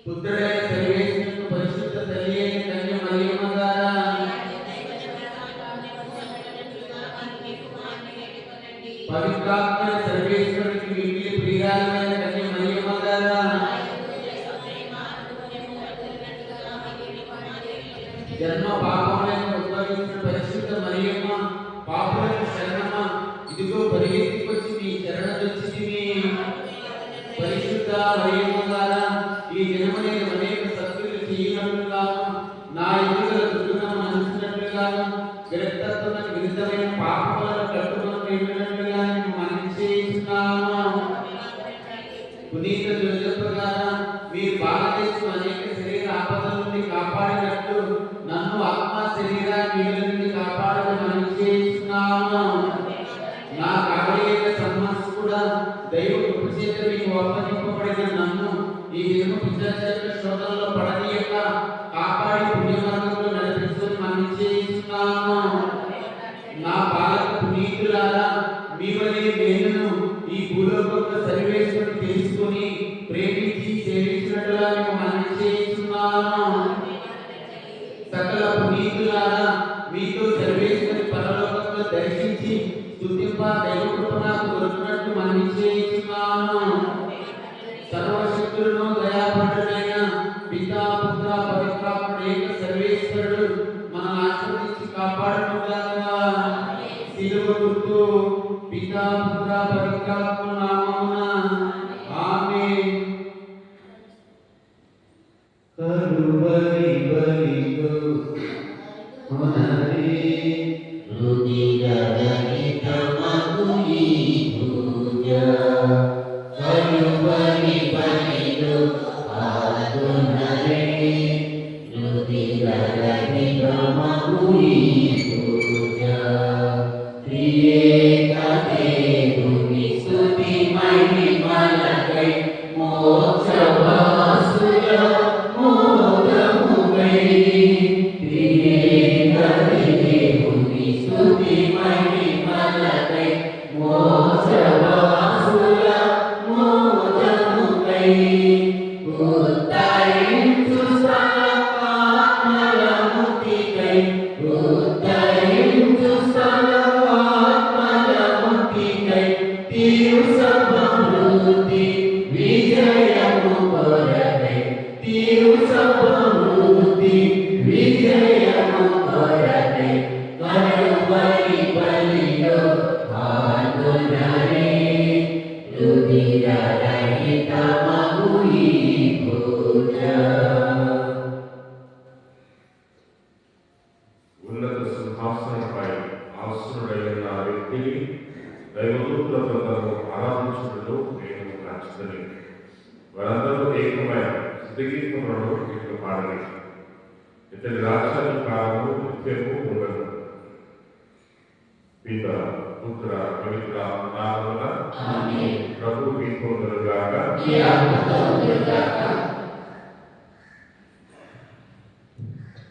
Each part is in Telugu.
పుత్రుడైన సర్వేశ్వరుని పరిశుద్ధ తల్లి అయిన కన్య మరియమ్మ ద్వారా పవిత్రాత్మ సర్వేశ్వరునికి మిగిలి ప్రియాలైన కన్య మరియమ్మ ద్వారా జన్మ పాపములను ఉద్భవించిన పరిశుద్ధ మరియమ్మ పాపులకు శరణమ్మ ఇదిగో పరిగెత్తుకొచ్చి నీ శరణొచ్చితిమి. పరిశుద్ధ మరియమ్మ ద్వారా ఈ జన్మనే అనేక సత్తులు చేయనట్లుగాను నా ఎదుగుల దుర్గుణం అంచినట్లుగాను విరక్తత్వమైన విరుద్ధమైన పాపములను కట్టుకుని వెళ్ళినట్లుగా నేను మనం చేస్తున్నాము. పునీత జోసెఫ్ గారు మీరు భారతదేశం అనేక శరీర ఆపదల నుండి కాపాడినట్లు నన్ను ఆత్మ శరీర కీళ్ళ నుండి కాపాడని మనం చేస్తున్నాము. నా కావలిక సమస్య కూడా దైవ కృప చేత మీకు అప్పగింపబడిన నన్ను ఈ జన్మ పిశాచ శోధనలో పడనీయక కాపాడి పుణ్య మార్గంలో నడిపించుకొని మనం చేస్తున్నాము. నా పాలక పునీతులారా మీ వలె నేను ఈ భూలోకంలో సర్వేశ్వరుని తెలుసుకొని ప్రేమించి సేవించినట్లుగా మేము మనం చేస్తున్నాము. సకల పునీతులారా మీతో సర్వేశ్వరుని పరలోకంలో దర్శించి స్తుతింప దైవ కృప నాకు దొరికినట్లు మనం చేస్తున్నాము. సర్వశక్తులను దయాపరుడైన పితా పుత్ర పవిత్రాత్మ ఏక సర్వేశ్వరుడు మనల్ని ఆశీర్వదించి కాపాడునుగాక. శిలువ గుర్తు పితా పుత్ర పవిత్రాత్మ నామమున ఆమేన్. కరువరి బలిగో మనరే రుదిరరహిత మగుయి పూజ కరువరి బలిగో ఆదునరే రుదిరరహిత మగుయి పూజ త్రియేక దేవుని స్తుతి మహిమలకై మోక్షవాసుల మోదముగై త్రియేక దేవుని స్తుతి మహిమలకై మోక్షవాసుల మోదముగై ఉద్ధరించు సర్వాత్మల ముక్తికై ఉద్ధరించు సర్వాత్మల ముక్తికై తీరు సమృద్ధి విజయము కొరకై తీరు సమృద్ధి విజయము కొరకై కరువరి బలిలో పాల్గొనరే రుదిరరహిత మగుయి పూజ. ఉన్నత సింహాసనంపై ఆసనుడైన ఆ వ్యక్తిని దైవదూతల బృందము ఆరాధించుటలో నేను నచ్చుదని వారందరూ ఏకమై స్తుతిగీతములను ఇట్లు పాడని ఇతని రాజ్యాల కాలము నిత్యము ఉండదు. పిత పుత్ర పవిత్ర నామమున ప్రభు మీకు గాక.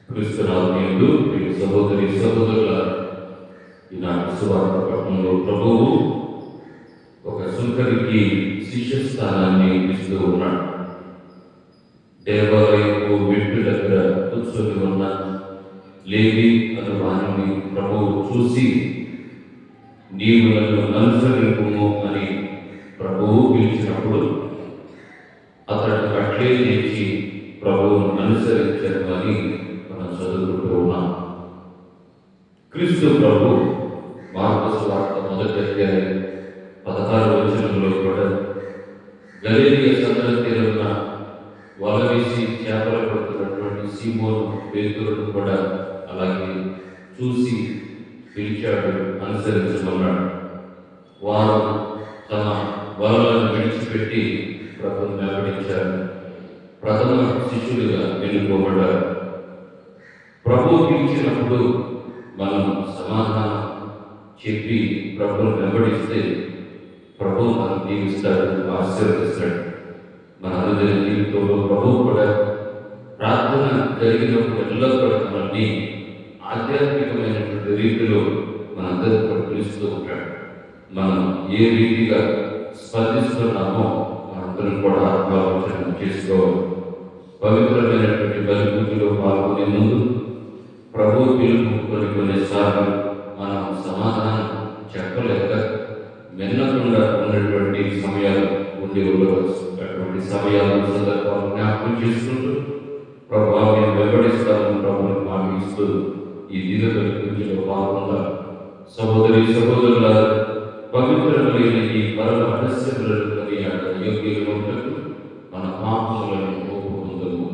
క్రీస్తునాథుడు ప్రియ సహోదరి సహోదరుల ఈనాటి సువార్త పట్టణంలో ప్రభువు ఒక సుంకరికి శిష్య స్థానాన్ని ఇస్తూ ఉన్నాడు. దేవాలయపు మెట్టు దగ్గర కూర్చొని ఉన్న లేవి అను వారిని ప్రభువు చూసి నీవు నన్ను అనుసరింపుము అని ప్రభువు పిలిచినప్పుడు అతడు అట్లే లేచి ప్రభువును అనుసరించారు అని మనం చదువుకుంటూ ఉన్నాం. క్రీస్తు ప్రభు మార్కు సువార్త మొదటి అధ్యాయం 16వ వచనంలో కూడా గలిలయ సముద్ర తీరంలో వల వేసి చేపలు పడుతున్నటువంటి సీమోను పేతురును కూడా అలాగే చూసి పిలిచాడు, అనుసరించమన్నాడు. వారు తమ వలలను విడిచిపెట్టి ప్రభువును వెంబడించారు. ప్రథమ శిష్యులుగా ఎన్నుకోబడ్డారు. ప్రభువు పిలిచినప్పుడు మనం సమాధానం చెప్పి ప్రభువును వెంబడిస్తే ప్రభువు మనం దీవిస్తాడు, ఆశీర్వదిస్తాడు. మన అనుదిన జీవితంలో ప్రభువు కూడా ప్రార్థన జరిగినప్పుడు ఎల్లో కూడా మనల్ని ఆధ్యాత్మికమైనటువంటి రీతిలో మనందరూ కూడా పిలుస్తూ ఉంటాడు. మనం ఏ రీతిగా స్పందిస్తున్నామో మనందరం కూడా ఆలోచన చేసుకోవాలి. పవిత్రమైనటువంటి బలిపూజలో పాల్గొనే ముందు ప్రభు పిలుపు కొన్నిసార్లు మనం సమాధానం చెప్పలేక వినకుండా ఉన్నటువంటి సమయాలు ఉండి ఉండవచ్చు. అటువంటి సమయాలు సందర్భాలు జ్ఞాపకం చేసుకుంటూ ప్రభు మేము వెంబడిస్తాము ప్రభుని మాటిస్తూ ఈ దిగ బలిపూజలో పాల్గొంటారు. సహోదరి సహోదరుల పవిత్రమైన ఈ పరమ రహస్యములను కొనియాడ యోగ్యులుగా ఉన్నట్టు మన పాపములను ఒప్పుకుందాము.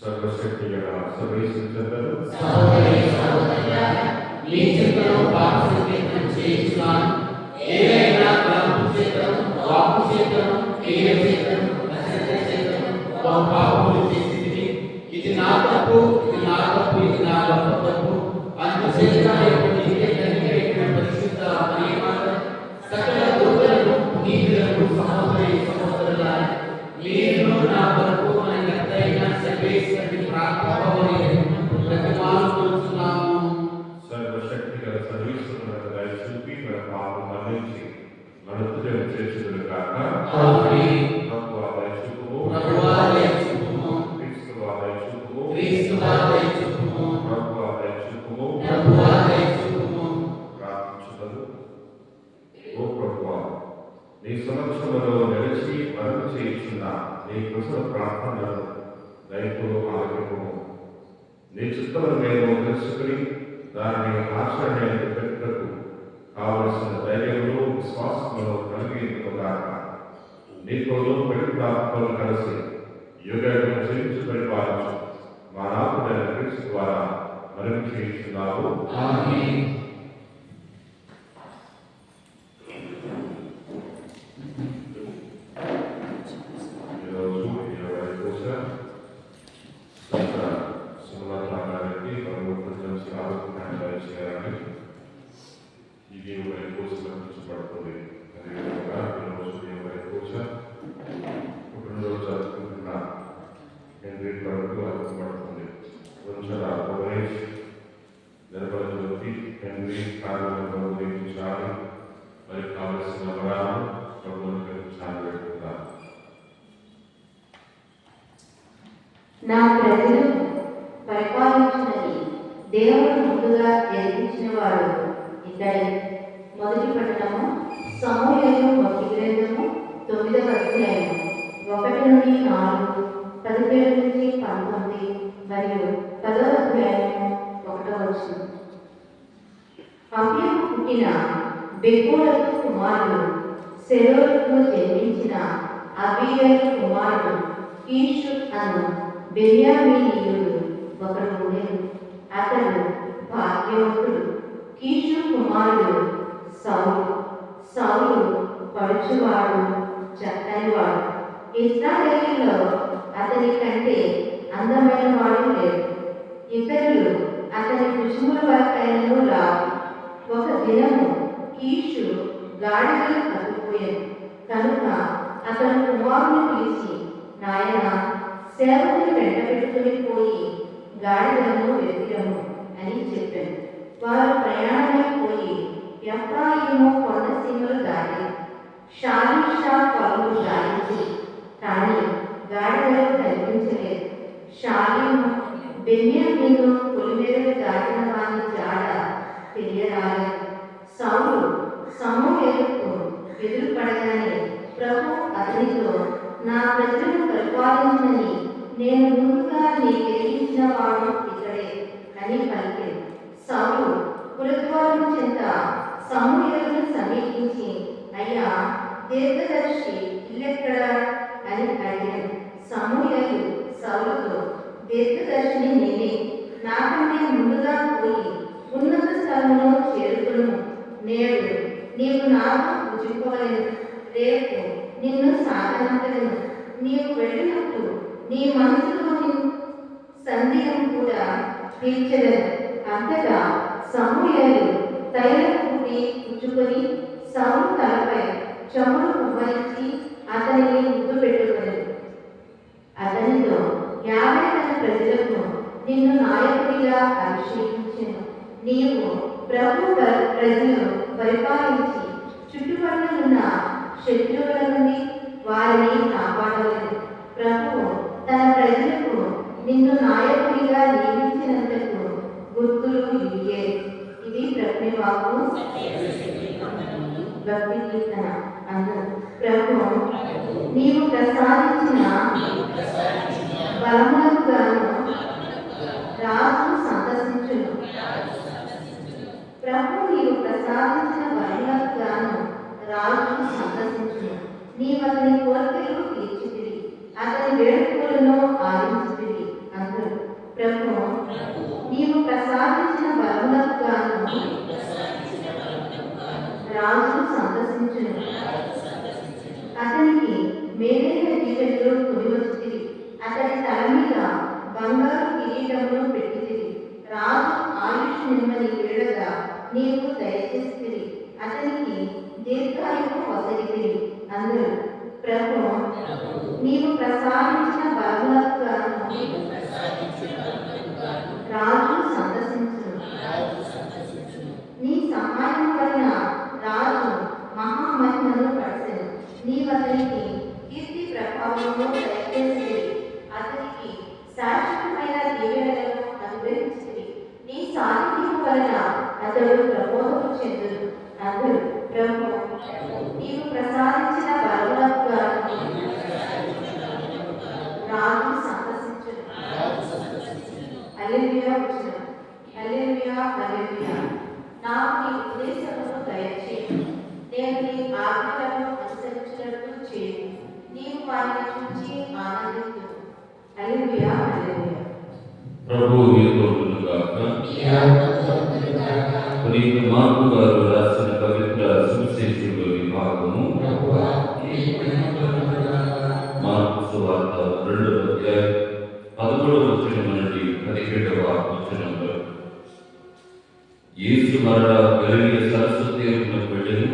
సర్వశక్తి గల సర్వేశ్వరుడు సహోదరి సహోదరులారా, మీ చిత్తలో పాపశక్తిని చేయించున్నాను. ఏదైనా తలంపు చేతను, వాక్కు చేతను, క్రియ చేతను, అశ్రద్ధ చేతను పాపములు చేసింది. ఇది నా తప్పు, ఇది నా తప్పు, ఇది నా గొప్ప తప్పు. అందుచేత నీకే కనికరించిన పరిశుద్ధ మరియమాత, సకల దోషులను, నీతులకు సహోదరి సహోదరులారా, మీరు నా కొరకు మన కర్తైన సర్వేశ్వరుని ప్రార్థనని ప్రతిమాలు కోరుచున్నాము. సర్వశక్తి గల సర్వేశ్వరుడు దయ చూపి మన పాపం మన్నించి మన తుదను చేర్చుదురు గాక. ఆమేన్. ప్రభువా దయ చూపుము. ప్రభువా దయ చూపుము. క్రీస్తువా దయ చూపుము. క్రీస్తువా దయ చూపుము. ప్రభువా దయ చూపుము. ప్రభువా దయ చూపుము. ప్రార్థించుదము. ఓ ప్రభువా, నీ సమక్షములో నిలిచి వరం చేయుచున్న నీ కుశల ప్రార్థనలను దయతో ఆలకింపుము. నీ చిత్తమును మేము తెలుసుకుని దానిని ఆచరణకు పెట్టుటకు కావలసిన ధైర్యంలో విశ్వాసంలో కలిగినగాక. నీతో పెళ్లి ప్రార్థనలు కలిసి యుగం చెల్లించి పరిపాలించు మా నాథుడైన క్రీస్తు ద్వారా మనం చేయించున్నాము. ఆమేన్. ఈరోజు 20 పూజ సుమలతాగారికి పరమోత్తమ ఆరోగ్యాన్ని చేయాలని ఈ 20 పూజలు ఉంచబడుతుంది. అదేవిధంగా ఈరోజు 20 పూజ పుట్టినరోజు జరుపుకుంటున్న హెన్రీ కొరకు అనుకోబడుతుంది. వంచల రమేష్, నిర్మల జ్యోతి, హెన్రీ కార్యాలయంలో గురించాలి. మరి కావలసిన వరాలు ప్రభుత్వం గురించాలి పెట్టుకుంటారు. నా ప్రజలు పరిపాలించినది దేవుడు ముందుగా ఎరిగించిన వాడు ఇతడే. మొదటి పట్టణము సమూయేలు 1 గ్రంథము 9వ అధ్యాయము 1 నుండి 4, 17 నుంచి 19 మరియు 10వ అధ్యాయము 1వ వచనం. అబ్యాకు పుట్టిన బెకోలకు కుమారుడు సెలోరుకు జన్మించిన అబీయేలు కుమారుడు కీషు అను బెన్యామీనీయుడు ఒకడు ఉండెను. అతడు భాగ్యవంతుడు. కీషు కుమారుడు సౌలు పడుచువాడు, చక్కనివాడు. ఇశ్రాయేలులో అతని కంటే అందమైన వాడు లేడు. ఇతరులు అతని కుటుంబ వరకైనను రావు. ఒక దినము కీషు గాడిదలు తప్పిపోయాను కనుక అతను కుమారుని పిలిచి, నాయన, సేవకుని వెంట పెట్టుకుని పోయి గాడిదలను వెతికము అని చెప్పాను. వారు ప్రయాణమైపోయి ఎఫ్రాయిము కొండసీమలు దాటి షాలిషా పరులు దాటించి, కానీ గాడిదలు కనిపించలేదు. షాలిము బెన్యామీను పొలిమేరలు దాటిన వాని జాడ తెలియరాలేదు. సౌలు సమూయేలుకు ఎదురుపడగానే ప్రభు అతనితో, నా ప్రజలను పరిపాలించని నేను ముందుగా నీకు ఎరిగించిన వాడు ఇతడే అని పలికాడు. సౌలు పురద్వారం చెంత సమూయేలును సమీపించి, అయ్యా, దీర్ఘదర్శి ఇల్లెక్కడా అని అడిగాడు. సమూయేలు సౌలుతో, దీర్ఘదర్శిని నేనే. నాకంటే ముందుగా పోయి ఉన్నత స్థలంలో చేరుకును. నేడు నీవు నాకు పూజింపవలెను. రేపు నిన్ను సాగనంపలేను. నీవు వెళ్ళినప్పుడు నీ మనసులోని సందేహం కూడా తీర్చలేదు. అంతటా సమూయేలు తైలం పుట్టి పుచ్చుకొని సౌలు తలపై చెవులు కుమ్మరించి అతనిని ముద్దు పెట్టుకొనెను. అతనితో, 50 ప్రజలకు నిన్ను నాయకుడిగా అభిషేకించెను. నీవు ప్రభు ప్రజలు పరిపాలించి చుట్టుపక్కలున్న శత్రువుల నుండి వారిని కాపాడలేదు. ప్రభువు తన ప్రజలకు నిన్ను నాయకుడిగా నియమించినందుకు గుర్తులు ఇవే. ఇది ప్రభుని వాక్కు. భక్తి కీర్తన. అందరూ ప్రభు నీవు ప్రసాదించిన బలములకు గాను రాజు సందర్శించును. ప్రభు నీవు ప్రసాదించిన బలములకు గాను రాజు సందర్శించును. నీవు అతని కోరికలు తీర్చితివి, అతని వేడుకలను ఆలించితివి. అందరూ ప్రభు నీవు ప్రసాదించిన బలములకు గాను రాజు సందర్శించును. అతనికి మేలైన దీవెనలు కొనివచ్చితివి, అతని తల మీద బంగారు కిరీటమును పెట్టితివి. రాజు ఆయుష్ నిమ్మని వేడగా నీవు దయచేసితివి, అతనికి దీర్ఘాయువు వసగితివి. అందరూ ప్రభు నీవు ప్రసాదించిన బలములకు గాను రాజు సందర్శించును. నీ సహాయం వలన రాజు మహామహిమను పరచెను. నీవు అతనికి కీర్తి ప్రభావమును దయచేసితివి, అతనికి శాశ్వతమైన దీవెనలను అనుగ్రహించితివి. నీ సాన్నిధ్యం వలన అతడు ప్రబోధము చెందును. అందరూ ప్రభు నీవు ప్రసాదించిన బలములకు గాను రాజు సందర్శించును. హల్లెలూయా వచనం. హల్లెలూయా, హల్లెలూయా. నాకు నీ ఉపదేశమును దయచేయు, నేను నీ ఆజ్ఞలను అనుసరించినట్లు చేయు. నీవు వారిని చూచి ఆనందించుము. హల్లెలూయా, హల్లెలూయా. ప్రభువు మీతో ఉండుగాక. పునీత మార్కు గారు రాసిన పవిత్ర సువిశేషంలోని భాగము మార్కు సువార్త 2వ అధ్యాయం 11వ వచనం నుండి 17వ వచనంలో యేసు మరలా గలిలయ సరస్సు తీరున వెళ్ళెను.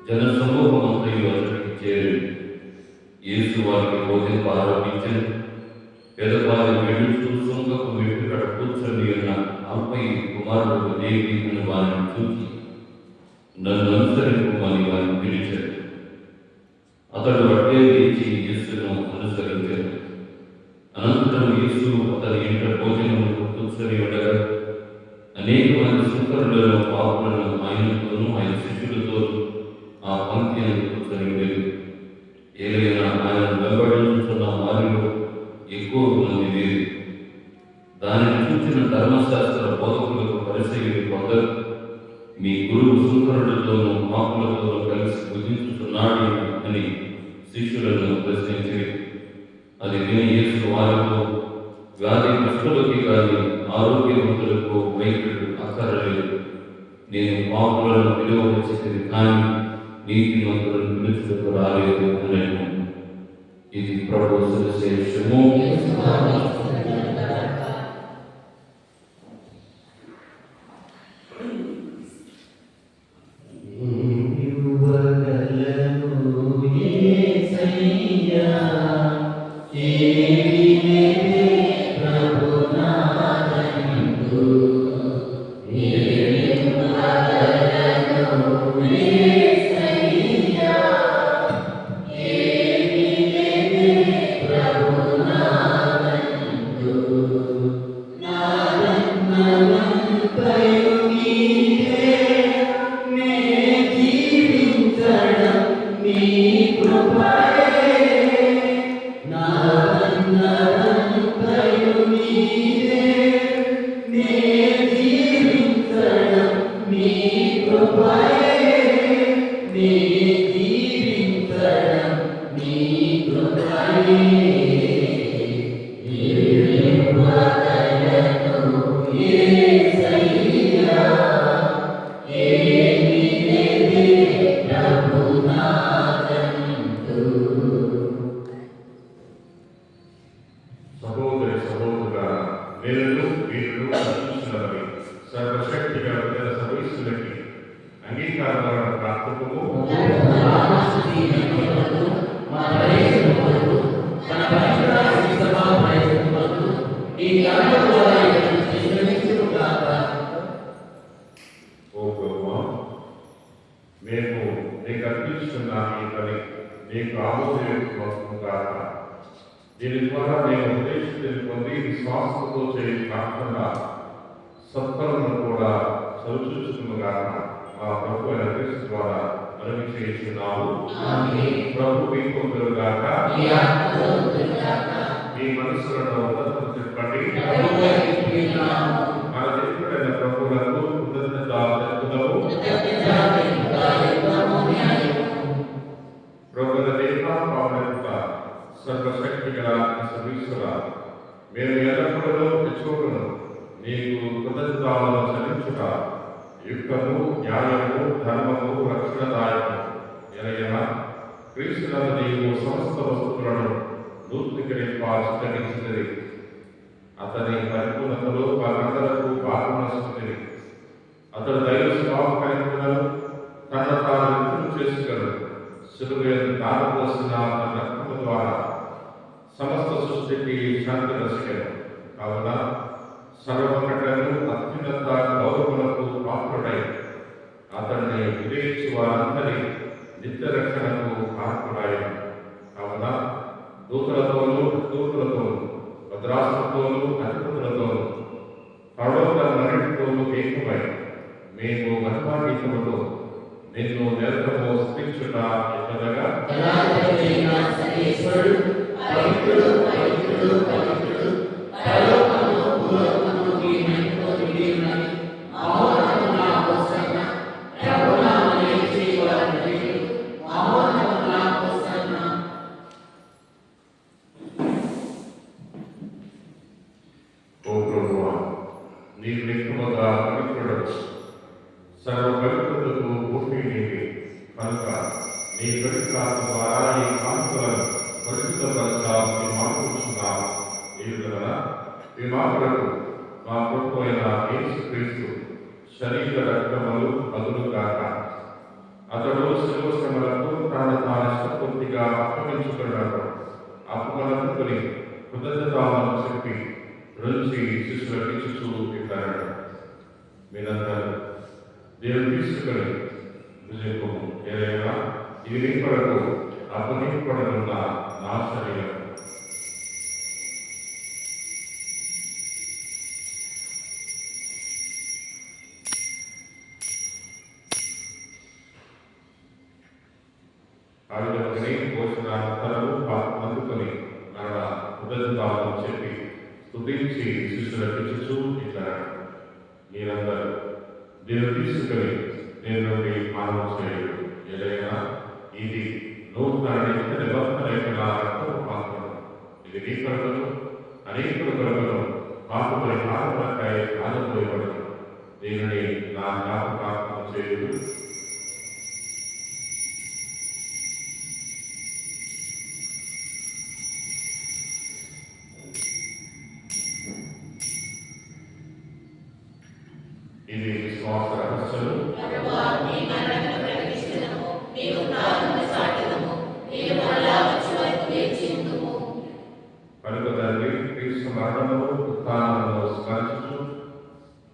జన సమూహమంతయు అతనికి చేరెను. యేసు వారికి బోధింప ఆరంభించెను. పెదపారి వెళ్ళుచు సుంకపు మెట్టు కడ కూర్చొని ఉన్న అల్పై కుమారుడు లేవి అని వారిని చూచి నన్ను అనుసరింపమని వారిని పిలిచాడు. అతడు అట్టే లేచి యేసును అనుసరించాడు. అనంతరం యేసు అతని ఇంట భోజనములకు కూర్చొని ఉండగా అనేక మంది సుంకరులను పాపులను ఆయనతోనూ ఆయన శిష్యులతోనూ ఆ పంక్తి కూర్చొని ఉండేది. ఏలైనా ఆయన వెంబడించుతున్న వారిలో ఎక్కువ మంది లేరు. దానిని చూసిన ధర్మశాస్త్ర బోధకులకు పరిశీలి కొందరు మీ గురువు సుంకరులతోనూ పాపులతోనూ కలిసి భుజించుతున్నాడు అని శిష్యులను ప్రశ్నించింది. అది విని యేసు వారితో వ్యాధి కష్టులకి కానీ ఆరోగ్యవంతులకు వైద్యుడు అక్కరలేదు. నేను పాపులను పిలువవచ్చింది కానీ నీతిమంతులను పిలుచుటకు రాలేదు అని. ఇది ప్రభు సువిశేషము. Yeah. నీకు ఆమోదయోగ్యమవుతుంది కాక. దీని ద్వారా నేను ఉపదేశించిన పొంది విశ్వాసంతో చేయ కాకుండా సత్ఫలను కూడా చవిచూచుకున్నగాక మా ప్రభు అయిన క్రీస్తు ద్వారా మనవి చేయించున్నాము. ప్రభు మీకు గాక. మీ మనసులను ఉన్నతం చెప్పండి. మన దేవుడైన ప్రభువులకు కృతజ్ఞత తెలుపుదాము. ప్రభువుల దేవ పావనత సర్వశక్తి గల సర్వేశ్వర, మేము ఎల్లప్పుడూ తెచ్చుకోను నీకు కృతజ్ఞతలను చెల్లించుట యుక్తము, న్యాయము, ధర్మము, రక్షణదాయకము. ఎలయనా క్రీస్తునందు నీవు సమస్త వస్తువులను నూతనీకరించినది. అతని పరిపూర్ణతలో వారందరకు భాగమనిస్తుంది. అతడు దైవ స్వభావం కలిగినను తన తాను వ్యక్తం చేసుకోగలడు. శిలువను తారపోసిన తన రక్తము ద్వారా సమస్త సృష్టికి శాంతి దర్శకను. కావున సర్వకటను అత్యున్నత గౌరవములకు పాత్రుడై అతన్ని విజయించి వారందరి నిత్య రక్షణకు పాత్రుడాయను. కావున దూతలతోనూ భద్రాసులతోనూ అధిపతులతోనూ పడవలన్నిటితోనూ ఏకమై మేము మహిమాగీతముతో నిన్ను నిరంతరము స్తుతించుట ఎట్లనగా నీకు నిత్యముగా పవిత్రుడవు, సర్వ పవిత్రులకు భూమి నీవి కనుక నీ పవిత్రాత్మ ద్వారా ఈ కాంతులను పరిశుద్ధపరచాలనుకుంటున్నావు. ఈ విధంగా విమాకులకు మా ప్రభు అయిన యేసుక్రీస్తు శరీర రక్తములు బదులు కాక అతడు శిలువ శ్రమలకు తాను ఇష్టపూర్తిగా అప్పగించుకున్నాడు. అప్పమనందుకుని కృతజ్ఞతలను చెప్పి రుచి శిష్యులకు ఇచ్చుచూ ఇట్లాడు. మీరందరూ దేవుడు తీసుకుని విజయము ఏదైనా ఇది నీ కొరకు అప్పగింపబడనున్న నా శరీరం. ఆవిడని పోసిన అనంతరము అందుకొని మరణ కృతజ్ఞతలను చెప్పి స్తుతించి శిష్యులకు ఇచ్చుచూ ఇట్లాడు. మీరందరూ దేవుడు తీసుకుని నేను నుండి మానవ చేయడు. ఏదైనా ఇది నూతన నిత్య నిబంధన యొక్క నా రక్తపు పాత్రను. ఇది నీ కొరకును అనేకుల కొరకును పాప పరిహారములకై కాలపోయబడదు. దీనిని నా జ్ఞాపకార్థం చేయుడు. ఇది విశ్వాస రహస్యము. కనుక తండ్రి క్రీస్తు మరణమును ఉత్థానమును స్మరించుచు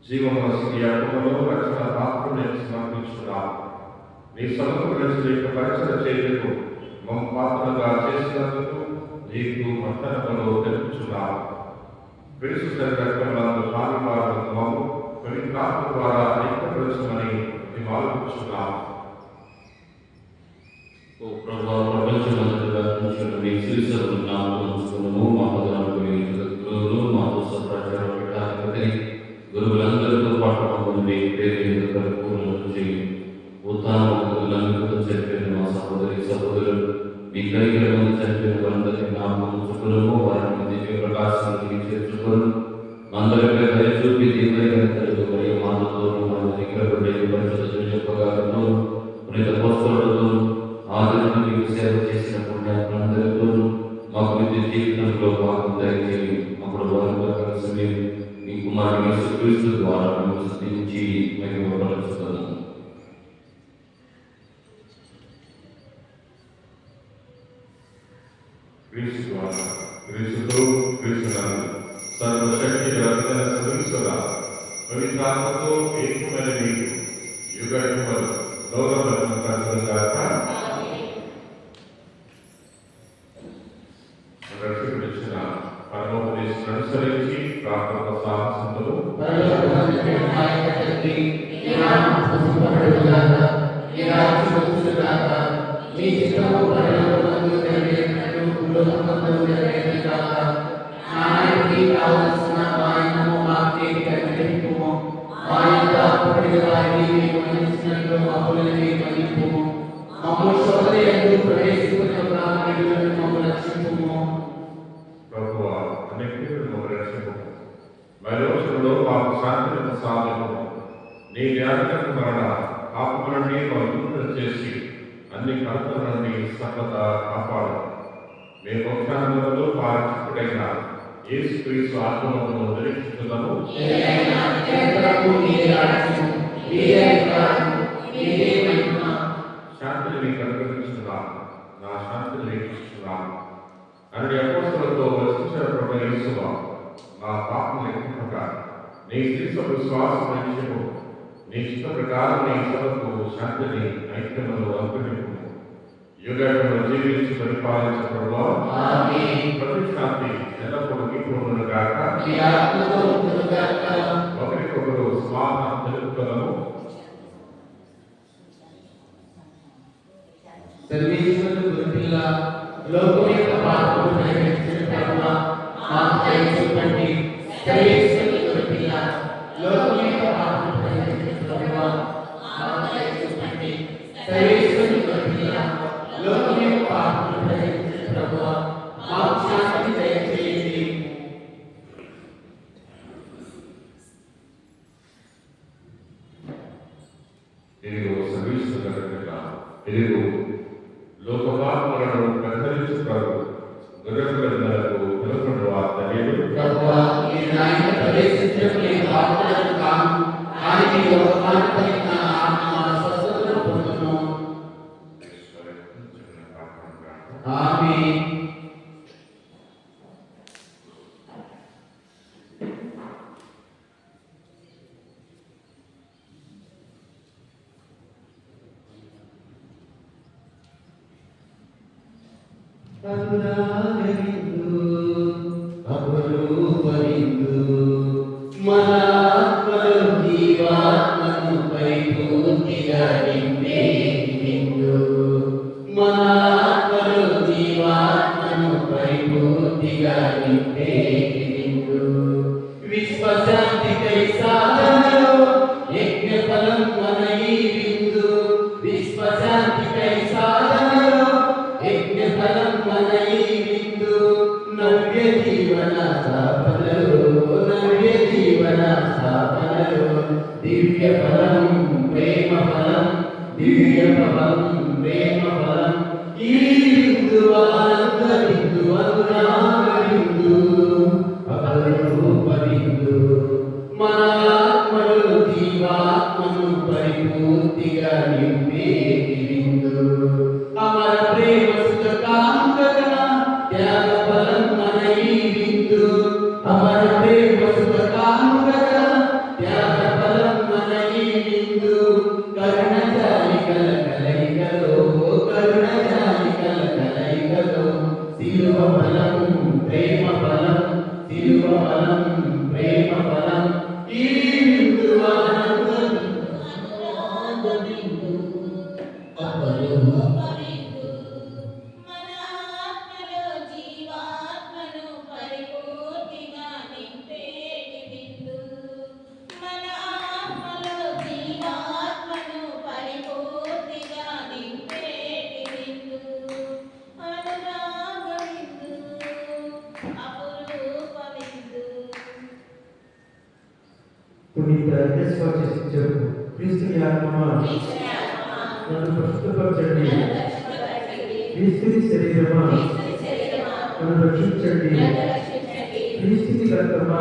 జీవమనస్సు అప్పులను రక్షణ పాత్రను సమర్పించున్నాము. నీ సముద్ర యొక్క పరిచయ చేయకు మమ్మ పాత్రగా చేసినందుకు నీకు వర్తనములో తెలుపుచున్నాము. క్రీస్తు శరీరములందు పాలువారులకు మమ్ము పవిత్రాత్మ ద్వారా ఐక్యపరచమని నివాళుచున్నాము. ఓ ప్రభువా, ప్రపంచమంతటా వ్యాపించిన నీ శిరస్సును జ్ఞాపకముంచుకొనుము. మా పదనాలుగు జగత్తులను మాతో సప్రచారం పెట్టాలని గురువులందరితో పాటు మమ్మల్ని ప్రేరేపణ పరిపూర్ణం చేయి. ఉత్తానందరితో చెప్పిన మా సహోదరి సహోదరులు మీ కైగలను చనిపోయిన వారందరినీ జ్ఞాపకముంచుకొనుము. వారిని దివ్య ప్రకాశానికి చేర్చుకొను. అందరిపై దయ చూపి దీపైనంతరూ మరియు మానవులతో మన దగ్గర పరిశుద్ధ చెప్పగలను. పునీత అపోస్తలులతో ఆదరణ మీకు సేవ చేసిన పుణ్యాత్మలందరితోనూ మాకు నిత్య జీవితంలో భాగం దయచేయి. అప్పుడు వారితో కలిసి మేము మీ కుమారుని యేసుక్రీస్తు ద్వారా మేము స్తుతించి మహిమపరచుతాము. క్రీస్తుతో క్రీస్తునందు సర్వశక్తి రక్షణ సదృశుల పవిత్రాత్మతో ఏకమైన నీకు యుగ యుగములు గౌరవము కలుగును గాక. మా యొక్క తండ్రి, నీ నామము పూజింపబడుగాక, నీ రాజ్యము వచ్చుగాక, నీ చిత్తము పరలోకమందు నెరవేరినట్లు భూలోకమందు నెరవేరుగాక. నానాటికి కావలసిన మా అన్నము మాకు నేటికి అనుగ్రహింపుము. మా యొక్క అప్పుడైన వారిని మేము మన్నించినట్లు మా అప్పులని మన్నింపుము. మమ్మల్ని శోధనయందు ప్రవేశింపనివ్వక కీడులను మమ్మల్ని రక్షింపుము. ప్రభువా, అన్ని కీడులను రక్షింపుము. మరి రోజులలో మాకు శాంతిని సాధనము. నీ జ్ఞానకము మరణ పాపములన్నీ విముక్తం చేసి అన్ని కలతల నుండి సర్వదా కాపాడు. మీ మోక్షానందములో మా రక్షకుడైన యేసుక్రీస్తు ఆత్మను నిరీక్షిస్తున్నాము. శాంతిని మీకు అనుగ్రహిస్తున్నాము, నా శాంతిని నిరీక్షిస్తున్నాము అని అపోస్తలులతో వచించిన ప్రభు యేసువా, మా పాపం లెక్కక నీ శిరస్సు విశ్వాసం నిత్యము నీ చిత్త ప్రకారం నీ సభకు శాంతిని ఐక్యములు అనుగ్రహింపు. యుగములు జీవించి పరిపాలించిన ప్రభువా, ప్రతి శాంతి ఎల్లప్పుడూ మీకు ఉండుగాక. ఒకరికొకరు సమాధానం తెలుపుతున్నాము. సర్వేశ్వరుడు గురుపిల్ల, లోకం యొక్క పాపములు పరిహరించిన ప్రభువా, మాకు దయ చూపండి. సర్వేశ్వరుడు గురుపిల్ల, లోకం యొక్క పాపములు పరిహరించిన ప్రభువా, మాకు దయ చూపండి. సర్వేశ్వరుడు గురుపిల్ల, లోకం యొక్క పాపములు పరిహరించిన ప్రభువా, మాకు శాంతి దయచేయండి. ఇదిగో సర్వేశ్వరుడు, ఇదిగో లోకపాపములను ప్రకటించు ప్రభు, గొర్రెపిల్లలకు పిలుపుడు వార్తలు. ప్రభువా, మీరు నా ఇంట ప్రవేశించినప్పుడు నేను పాపులను కాను, కానీ మీ లోకపాలకులైన నా ఆత్మ స్వస్థతను పొందును. ఆమేన్. అనురాగవిందు అపురూపవిందు మన ఆత్మలో జీవాత్మను పరిపూర్తిగా నింపే విందు. మన ఆత్మలో జీవాత్మను పరిపూర్తిగా నింపే విందు. విశ్వశాంతికై సాధనలో యజ్ఞఫలం మన ఈ విందు. విశ్వశాంతికై సాధనలో యజ్ఞఫలం మన ఈ విందు. నవ్య జీవన స్థాపనలో, నవ్య జీవన స్థాపనలో దివ్య ఫలం ప్రేమ ఫలం, దివ్య ఫలం ప్రేమ ఫలం. ఈ విందు ఆనంద విందు, అనురాగ విందు, అపరూప విందు. మన ఆత్మలో జీవాత్మను పరిపూర్తిగా నింపే విందు. అమర ప్రేమ సుఖ కాంతక త్యాగ ఫలం మన ఈ విందు. అమర ప్రేమ సుఖ కాంతక త్యాగ ఫలం మన ఈ విందు. కరుణ జాలికల కలయికలో, కరుణ జాలికల కలయికలో శిలువ ఫలం ప్రేమ ఫలం, శిలువ ఫలం ప్రేమ ఫలం. ఈ విందు ఆనంద విందు, అపరూప విందు. మన ఆత్మలో జీవాత్మను పరిపూర్తిగా నింపేటి విందు. మన ఆత్మలో జీవాత్మను పరిపూర్తిగా నింపేటి విందు. అనురాగ విందు, అపురూప విందు. పునీత చెప్పు, క్రీస్తుని ఆత్మమా నన్ను ప్రస్తుతపరచండి, క్రీస్తుని శరీరమా నన్ను రక్షించండి, క్రీస్తుని రక్తమా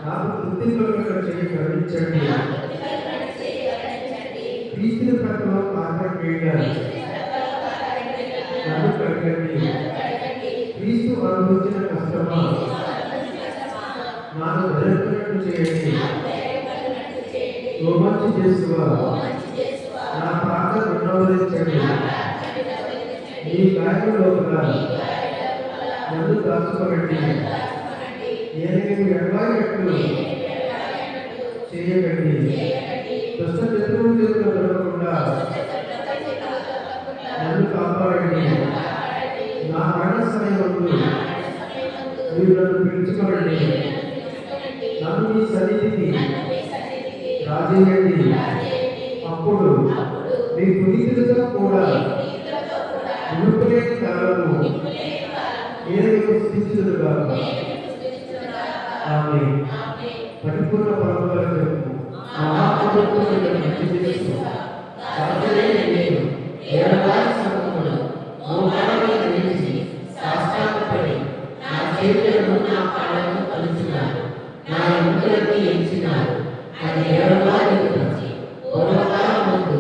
నాకు తృప్తికరంగా చేయి కరుణించండి, క్రీస్తుని ప్రక్కలో పాత్ర వేయాలి నన్ను కడగండి, క్రీస్తు అనుభవించిన కష్టమా నాకు భయపడినట్టు చేయండి, రోమాంచి చేసువా నా ప్రార్థన విన్నవరించండి, నీ గాయం లోపల నన్ను దాచుకోనండి, నేను ఎడబాయినట్లు చేయకండి. దుష్ట శత్రువు చేతులు దొరకకుండా నన్ను కాపాడండి. నా మరణ సమయంలో మీరు నన్ను పిలుచుకోండి. నన్ను మీ సన్నిధికి రాజేయండి. అప్పుడు మీ పునీతులతో కూడా విముక్తులైన కాలము నేను మీకు స్థితించుదుగాక. ఆమేన్. పరిపూర్ణ పరమపరము మహాపవిత్రమైన మంచి చేస్తూ రాజులైన నేను ఏడవారి సమూహంలో మోకాళ్ళ నిలిచి సాష్టాంగపడి నా చేతులను నా కాళ్ళను కలిసినారు, నా ఎముకలన్నీ ఎంచినారు అని ఏడవారి గురించి పూర్వకాలం ముందు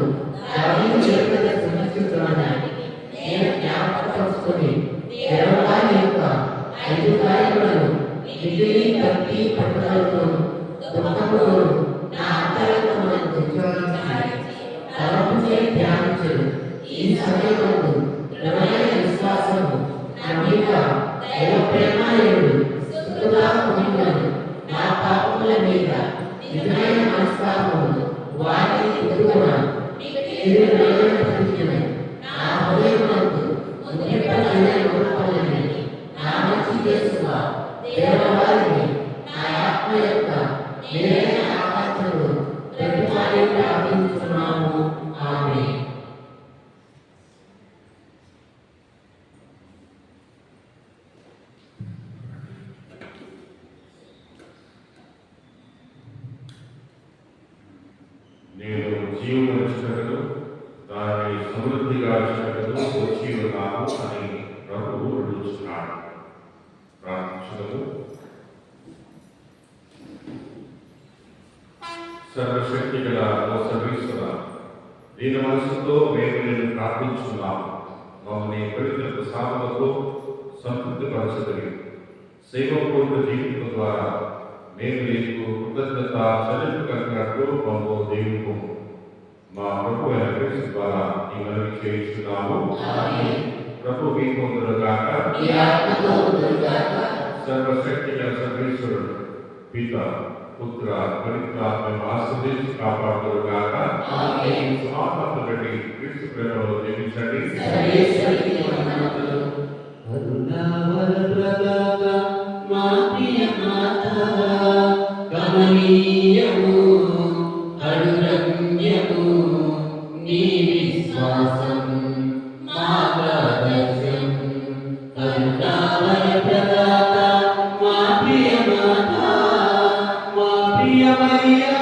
దావీదు చేతుల సంరక్షించడానికి నేను జ్ఞాపకపరుచుకొని ఏడవారి యొక్క 5 గాయములను మిగిలి కత్తి పట్టణాలతోనూ దుఃఖముతోనూ నా అంతరంగములను విచారించి తలపుచే ధ్యానించడు. ఈ సమయమందు దృఢమైన విశ్వాసము, నమ్మిక, దైవప్రేమాయుడు స్తుతులా పొందులను నా పాపముల మీద నిజమైన మనస్తాపమును వాటిని ఎదుగున నా హృదయమునందు ముద్రింపజేయబడుతున్నది. నా మంచి యేసువా, దేవవారిని నా ఆత్మ యొక్క నేరైన ఆకాశంలో ప్రతిపాడి ప్రార్థించున్నాము. ఆమేన్. నేను జీవనము దాన్ని సమృద్ధిగా వచ్చి ఉన్నాను అని ప్రభువు అడుగుతున్నాడు. ప్రార్థించము. సర్వశక్తి గల సర్వేశ్వర, దీని మనసుతో మేము నేను ప్రార్థించున్నాము. మమ్మల్ని పవిత్ర ప్రసాదములతో సంతృప్తిపరచదని సేవపూర్ణ జీవితం ద్వారా మేము నీకు కృతజ్ఞత చెల్లింపు కలిగినట్లు మమ్మల్ని దేవుడు మా ప్రభు అయిన క్రీస్తు ద్వారా ఈ మనవి చేయించున్నాము. ప్రభు మీ పొందుగాక. సర్వశక్తి గల సర్వేశ్వరుడు పిత పుత్ర పవిత్రాత్మ ఆస్వాదించి కాపాడుగాక. ఆత్మను బట్టి క్రీస్తు ప్రేమలో జీవించండి. కమనీయము అనురమ్యము నీ విశ్వాసం మాతాదర్శం కరుణామయ ప్రదాత మా ప్రియ మాత మా ప్రియ మరియా